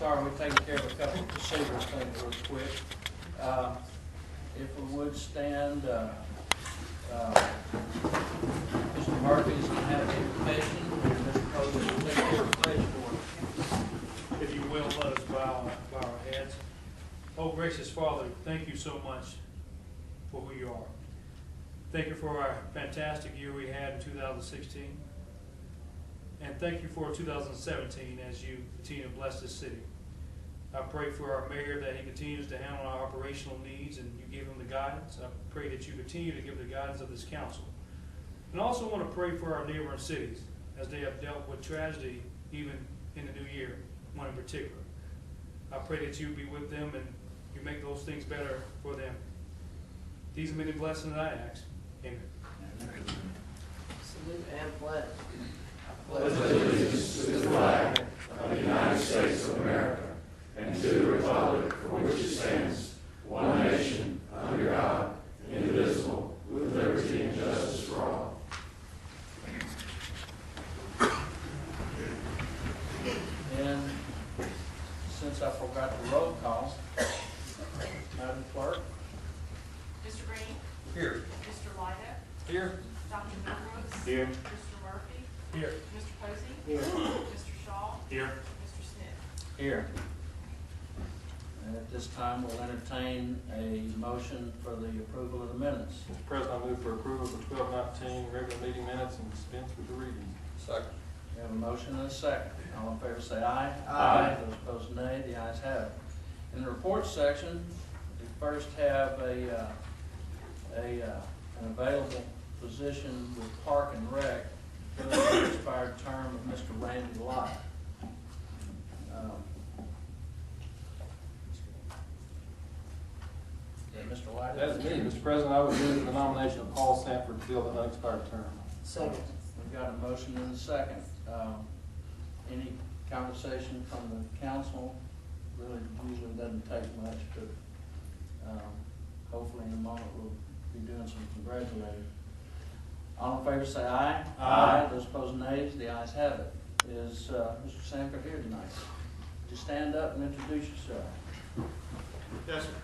Sorry, we're taking care of a couple of procedural things real quick. If we would stand, Mr. Murphy's going to have the invitation, and Mr. Posey will take care of the pledge for us. If you will, let us bow our heads. Oh, gracious Father, thank you so much for who you are. Thank you for our fantastic year we had in 2016. And thank you for 2017 as you continue to bless this city. I pray for our mayor that he continues to handle our operational needs and you give him the guidance. I pray that you continue to give the guidance of this council. And I also want to pray for our neighboring cities as they have dealt with tragedy even in the new year, one in particular. I pray that you be with them and you make those things better for them. These are many blessings that I ask. Amen. Salute and pledge. Pledge allegiance to the flag of the United States of America and to the republic for which it stands, one nation, under God, indivisible, with liberty and justice for all. And since I forgot the roll call, Madam Clerk. Mr. Green? Here. Mr. Lyda? Here. Dr. Milbrooks? Here. Mr. Murphy? Here. Mr. Posey? Here. Mr. Shaw? Here. Mr. Smith? Here. And at this time, we'll entertain a motion for the approval of the minutes. Mr. President, I move for approval of the 12-19 regular meeting minutes and dispense with the reading. Second. We have a motion and a second. All in favor say aye. Aye. Those opposed nay. The ayes have it. In the report section, we first have an available position with Park and Rec for the expired term of Mr. Randy Lott. Mr. White? That's me, Mr. President. I would move the nomination of Paul Sanford to fill the unexpired term. Second. We've got a motion and a second. Any conversation from the council? Really usually doesn't take much, but hopefully in a moment we'll be doing some congratulating. All in favor say aye. Aye. Those opposed nays. The ayes have it. Is Mr. Sanford here tonight? Would you stand up and introduce yourself? Yes, sir.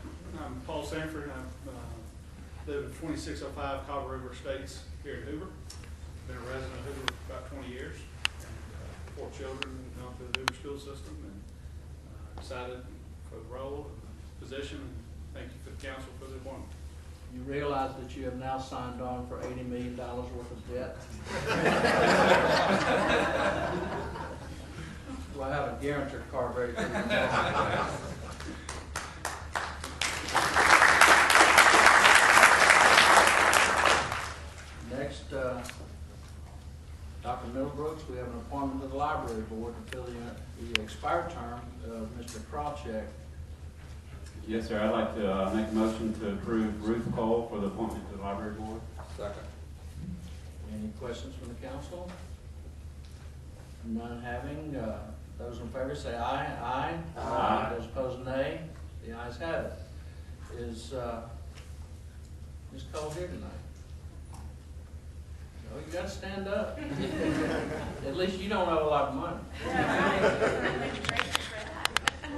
I'm Paul Sanford. I live at 2605 Cobble River Estates here in Hoover. Been a resident of Hoover for about 20 years. And, 4 children gone through the Hoover school system, and excited for the role and the position. And thank you for the council for the appointment. You realize that you have now signed on for $80 million worth of debt? We'll have a guarantor car very soon. Next, Dr. Milbrooks, we have an appointment to the library board to fill the expired term of Mr. Krawcheck. Yes, sir. I'd like to make a motion to approve Ruth Cole for the appointment to the library board. Second. Any questions from the council? None having, those in favor say aye. Aye. Aye. Those opposed nay. The ayes have it. Is Ms. Cole here tonight? No, you gotta stand up. At least you don't owe a lot of money.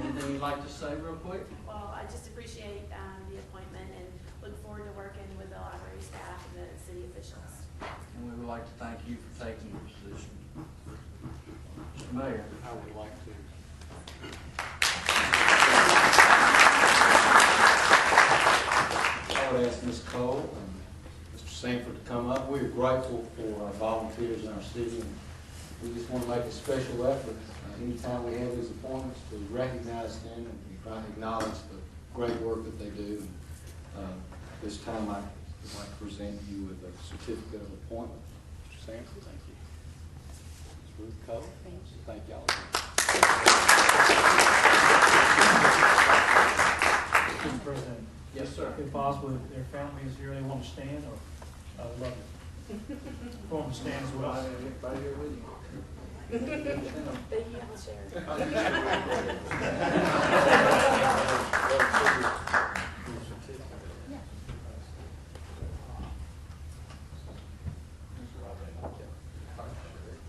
Anything you'd like to say real quick? Well, I just appreciate the appointment and look forward to working with the library staff and the city officials. And we would like to thank you for taking the position. Mr. Mayor. I would like to. I would ask Ms. Cole and Mr. Sanford to come up. We are grateful for our volunteers in our city, and we just want to make a special effort anytime we have these appointments to recognize them and try to acknowledge the great work that they do. This time I would like to present you with a certificate of appointment. Mr. Sanford, thank you. Ms. Ruth Cole, thank y'all. Mr. President. Yes, sir. If possible, if their family is here, they want to stand, or I would love it. For them to stand as well. Everybody here with you. Thank you, I'll share.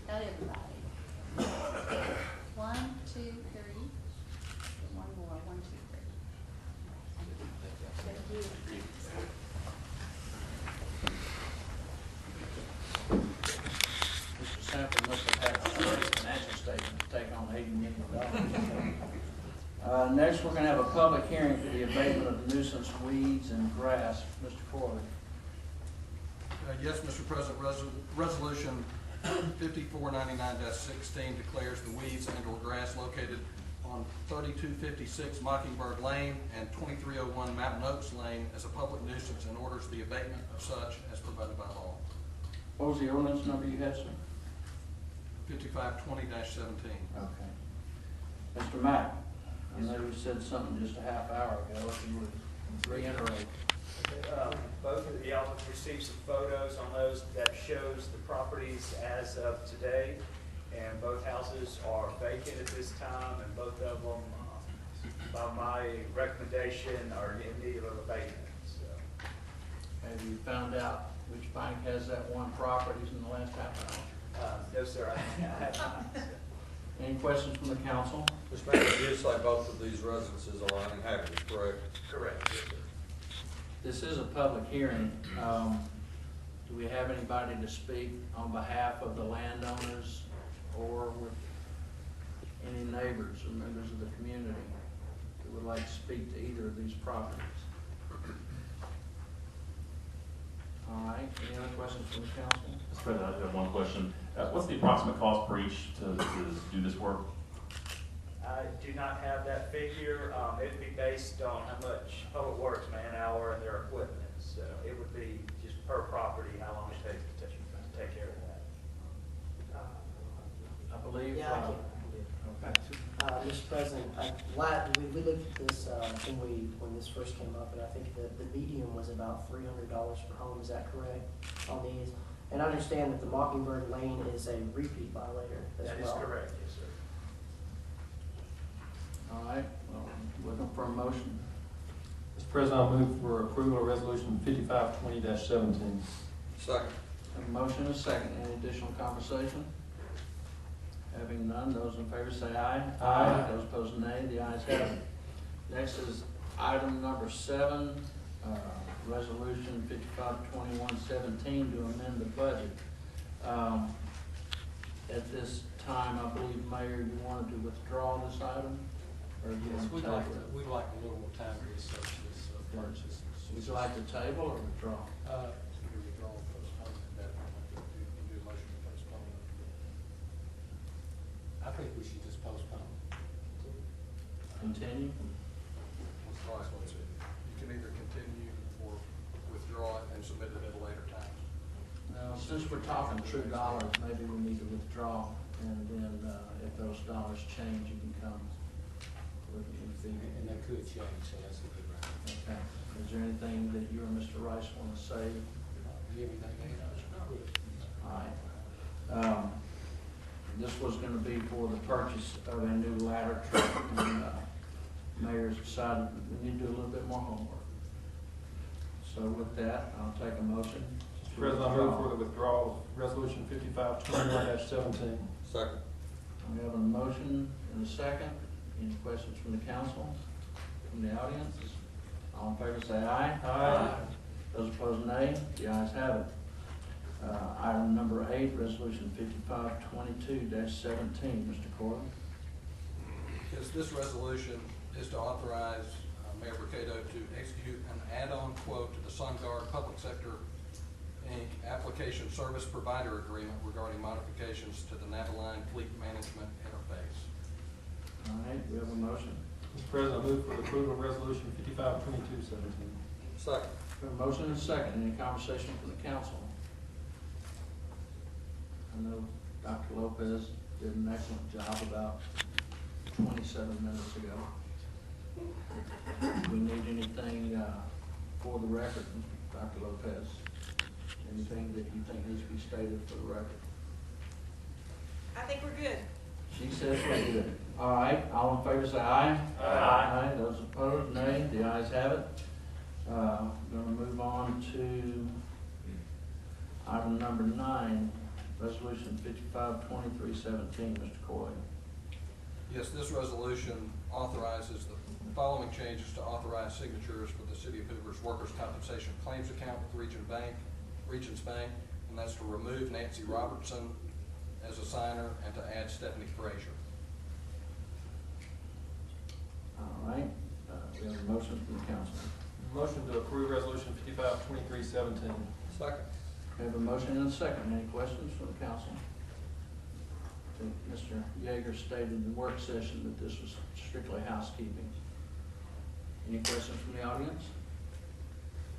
Got everybody. 1, 2, 3, $80 million. Next, we're gonna have a public hearing for the abatement of nuisance weeds and grass. Mr. Corley. Yes, Mr. President, Resolution 5499-16 declares the weeds and/or grass located on 3256 Mockingbird Lane and 2301 Mountain Oaks Lane as a public nuisance and orders the abatement of such as provided by law. What was the ordinance number you had, sir? 5520-17. Okay. Mr. Mack, I know you said something just a half hour ago, if you would reiterate. Both of y'all have received some photos on those that shows the properties as of today, and both houses are vacant at this time, and both of them, by my recommendation, are in need of abatement. So, Have you found out which bank has that one properties in the last half hour? no, sir, I have not. So. Any questions from the council? Mr. Mayor, you say both of these residences are uninhabited, correct? Correct, yes, sir. This is a public hearing. Do we have anybody to speak on behalf of the landowners or with any neighbors or members of the community that would like to speak to either of these properties? All right, any other questions from the council? Mr. President, I have one question. What's the approximate cost per each to do this work? I do not have that figure. It'd be based on how much public works man-hour and their equipment. So it would be just per property, how long it takes to take care of that. I believe. Yeah, I can. Mr. President, we looked at this when this first came up, and I think the median was about $300 per home. Is that correct on these? And I understand that the Mockingbird Lane is a repeat violator as well. That is correct, yes, sir. All right, well, looking for a motion. Mr. President, I'll move for approval of resolution 5520-17. Second. A motion and a second. Any additional conversation? Having none, those in favor say aye. Aye. Those opposed, nay. The ayes have it. Next is item number 7, resolution 5521-17 to amend the budget. At this time, I believe, Mayor, you wanted to withdraw this item? Or you Yes, want to table it? we'd like a little more time to research this purchase. Would you like to table or withdraw? Withdraw, postpone, definitely, do a motion to postpone. I think we should just postpone. Continue? You can either continue or withdraw it and submit it at a later time. Now, since we're talking true dollars, maybe we need to withdraw, and then if those dollars change, you can come with a new figure. And that could change, so that's a good round. Okay. Is there anything that you or Mr. Rice want to say? Everything else? All right. This was going to be for the purchase of a new ladder truck, and mayor's decided we need to do a little bit more homework. So with that, I'll take a motion. Mr. President, I move for the withdrawal of resolution 5521-17. Second. We have a motion and a second. Any questions from the council, from the audience? All in favor say aye. Aye. Those opposed, nay. The ayes have it. Item number 8, resolution 5522-17. Mr. Corley. Yes, this resolution is to authorize Mayor Mercado to execute an add-on quote to the SunGuard Public Sector Inc. Application Service Provider Agreement regarding modifications to the Navaline Fleet Management Interface. All right, we have a motion. Mr. President, I move for the approval of resolution 5522-17. Second. We have a motion and a second. Any conversation from the council? I know Dr. Lopez did an excellent job about 27 minutes ago. Do we need anything for the record, Dr. Lopez? Anything that you think needs to be stated for the record? I think we're good. She says we're good. All right, all in favor say aye. Aye. Those opposed, nay. The ayes have it. Going to move on to item number 9, resolution 5523-17. Mr. Coy. Yes, this resolution authorizes the following changes to authorize signatures for the City of Hoover's Workers' Compensation Claims Account with Regions Bank, and that's to remove Nancy Robertson as a signer and to add Stephanie Frazier. 2317. Second. We have a motion and a second. Any questions from the council? I think Mr. Yeager stated in the work session that this was strictly housekeeping. Any questions from the audience?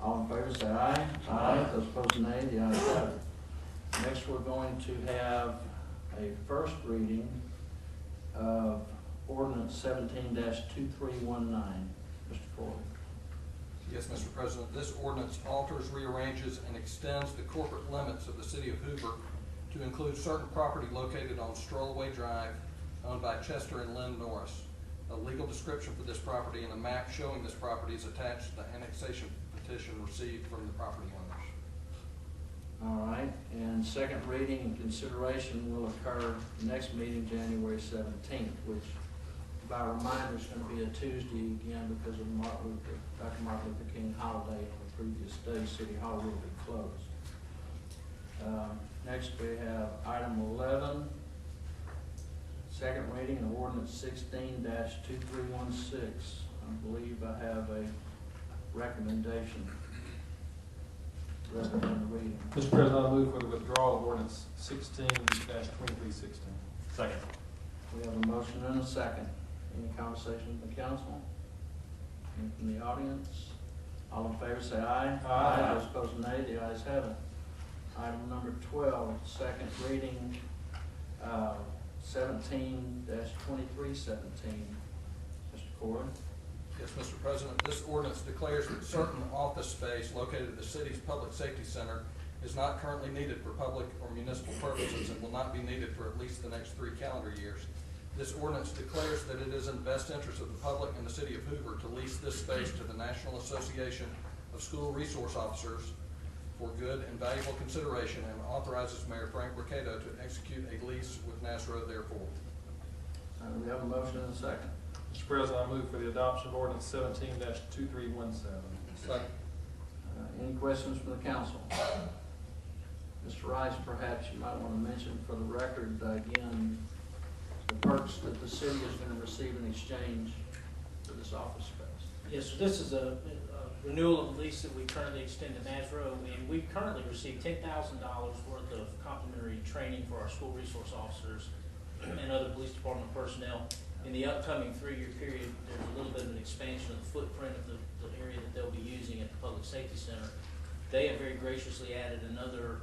All in favor say aye. Aye. Those opposed nay. The ayes have it. Next, we're going to have a first reading of ordinance 17-2319. Mr. Corley. Yes, Mr. President, this ordinance alters, rearranges, and extends the corporate limits of the city of Hoover to include certain property located on Strollaway Drive owned by Chester and Lynn Norris. A legal description for this property and a map showing this property is attached to the annexation petition received from the property owners. All right, and second reading and consideration will occur next meeting, January 17th, which, by reminder, is going to be a Tuesday again because of Dr. Martin Luther King holiday on the previous day. City Hall will be closed. Next, we have item 11, second reading of ordinance 16-2316. I believe I have a recommendation rather than a reading. Mr. President, I move for the withdrawal of ordinance 16-2316. Second. We have a motion and a second. Any conversation from the council? Any from the audience? All in favor say aye. Aye. Those opposed nay. The ayes have it. Item number 12, second reading, 17-2317. Mr. Corey. Yes, Mr. President, this ordinance declares that certain office space located at the city's public safety center is not currently needed for public or municipal purposes and will not be needed for at least the next 3 calendar years. This ordinance declares that it is in the best interest of the public and the city of Hoover to lease this space to the National Association of School Resource Officers for good and valuable consideration, and authorizes Mayor Frank Mercado to execute a lease with NASRO therefore. We have a motion and a second. Mr. President, I move for the adoption of ordinance 17-2317. Second. Any questions from the council? Mr. Rice, perhaps you might want to mention for the record again the perks that the city is going to receive in exchange for this office space. Yes, so this is a renewal of a lease that we currently extend to NASRO, and we currently receive $10,000 worth of complimentary training for our school resource officers and other police department personnel. In the upcoming 3-year period, there's a little bit of an expansion of the footprint of the area that they'll be using at the Public Safety Center. They have very graciously added another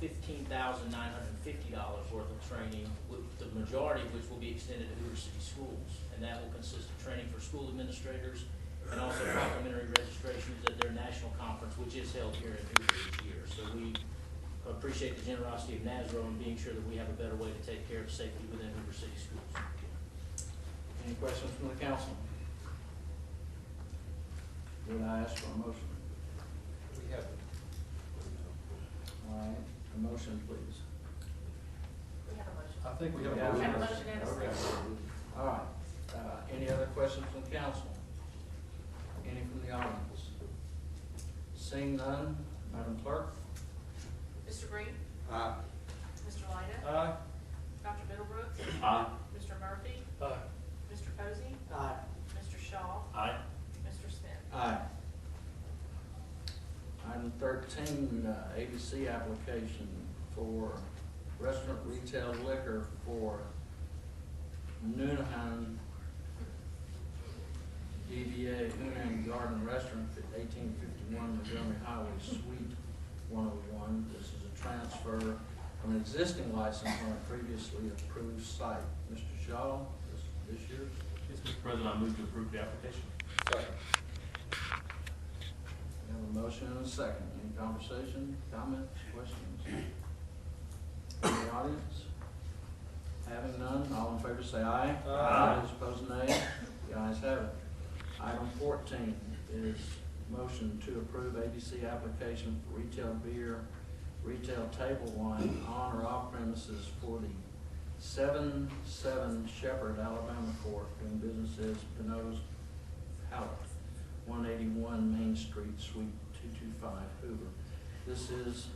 $15,950 worth of training, with the majority of which will be extended to Hoover City Schools. And that will consist of training for school administrators and also complimentary registrations at their national conference, which is held here in Hoover each year. So we appreciate the generosity of NASRO in being sure that we have a better way to take care of safety within Hoover City Schools. Any questions from the council? Would I ask for a motion? We have it. All right, a motion, please. We have a motion. I think we have Yeah. a We have a motion. motion and a Okay. second. All right, any other questions from the council? Any from the audience? Seeing none, Madam Clerk? Mr. Green? Aye. Mr. Lyda? Aye. Dr. Middlebrooks? Aye. Mr. Murphy? Aye. Mr. Posey? Aye. Mr. Shaw? Aye. Mr. Smith? Aye. Item 13, ABC application for restaurant retail liquor for Noonan DBA Noonan Garden Restaurant at 1851 Montgomery Highway, Suite 101. This is a transfer from an existing license on a previously approved site. Mr. Shaw, this yours? Yes, Mr. President, I move to approve the application. Second. We have a motion and a second. Any conversation, comments, questions? From the audience? Having none, all in favor say aye. Aye. Those opposed nay. The ayes have it. Item 14 is motion to approve ABC application for retail beer, retail table wine on or off premises for the 7-7 Shepherd, Alabama Court, doing business as Pinot's Palette, 181 Main Street, Suite 225, Hoover. This is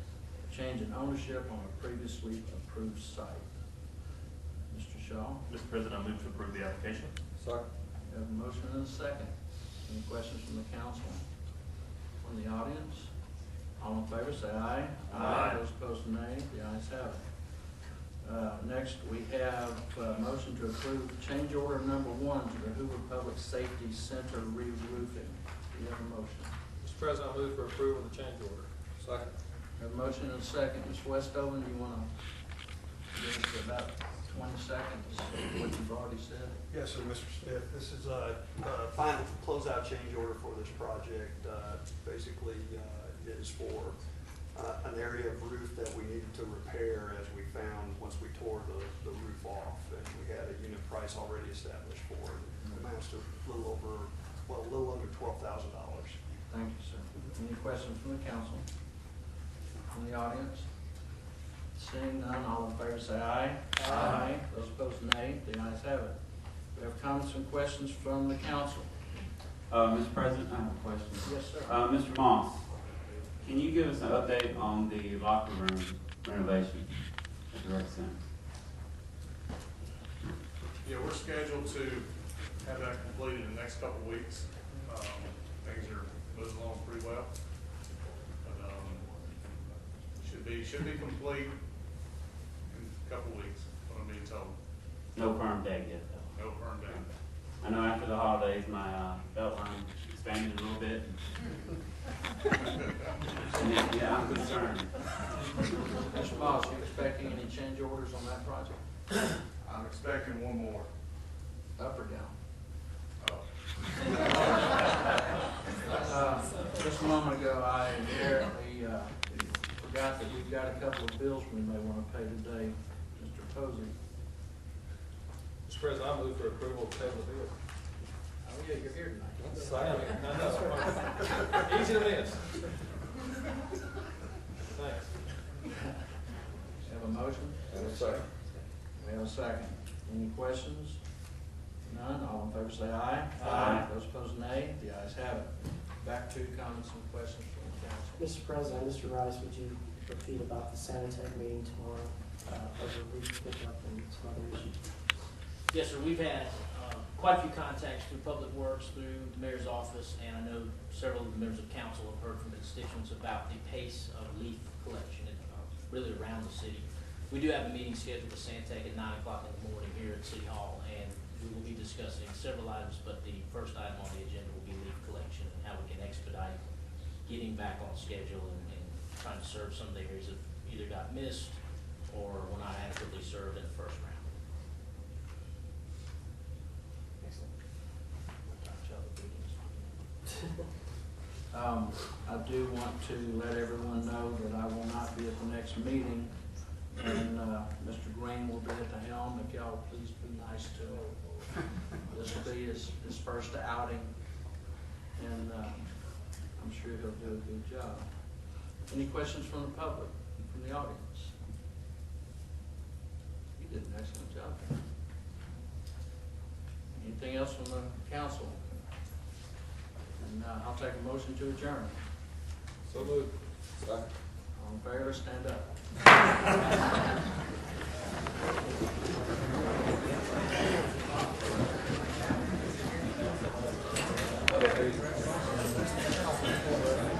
a change in ownership on a previously approved site. Mr. Shaw? Mr. President, I move to approve the application. Second. We have a motion and a second. Any questions from the council? From the audience? All in favor, say aye. Aye. Those opposed, nay. The ayes have it. Next, we have a motion to approve change order number 1 to the Hoover Public Safety Center re-roofing. Do you have a motion? Mr. President, I move for approval of the change order. Second. Have a motion and a second. Ms. Westover, do you want to give us about 20 seconds what you've already said? Yes, sir, Mr. Smith. This is a final closeout change order for this project. Basically, is for an area of roof that we needed to repair as we found once we tore the roof off. And we had a unit price already established for it. It amounts to a little under $12,000. Thank you, sir. Any questions from the council? From the audience? Seeing none, all in favor say aye. Aye. Those opposed, nay. The ayes have it. We have comments and questions from the council. Mr. President, I have a question. Yes, sir. Mr. Moss, can you give us an update on the locker room renovation at the rec center? Yeah, we're scheduled to have that completed in the next couple of weeks. Things are moving along pretty well. But, should be complete in a couple of weeks, what I'm being told. No firm date yet, though. No firm date. I know after the holidays, my belt line expanded a little bit. Yeah, I'm concerned. Mr. Moss, you expecting any change orders on that project? I'm expecting one more. Up or down? Oh. Just a moment ago, I inherently forgot that we've got a couple of bills we may want to pay today. Mr. Posey. Mr. President, I move for approval of table bill. Oh, yeah, you're here tonight. Easy to miss. Thanks. Have a motion? Second. We have a second. Any questions? None. All in favor say aye. Aye. Those opposed, nay. The ayes have it. Back to comments and questions from the council. Mr. President, Mr. Rice, would you repeat about the Sanitec meeting tomorrow, over roof pickup and some other issues? Yes, sir, we've had quite a few contacts through Public Works, through the mayor's office, and I know several of the members of council have heard from constituents about the pace of leaf collection, really around the city. We do have a meeting scheduled with Santec at 9 o'clock in the morning here at City Hall, and we will be discussing several items, but the first item on the agenda will be leaf collection and how we can expedite getting back on schedule and trying to serve some of the areas that either got missed or were not adequately served in the first round. I do want to let everyone know that I will not be at the next meeting, and Mr. Green will be at the helm. If y'all please be nice to him. This will be his first outing, and I'm sure he'll do a good job. Any questions from the public, from the audience? You did an excellent job. Anything else from the council? And I'll take a motion to adjourn. So moved. Second. All in favor, stand up.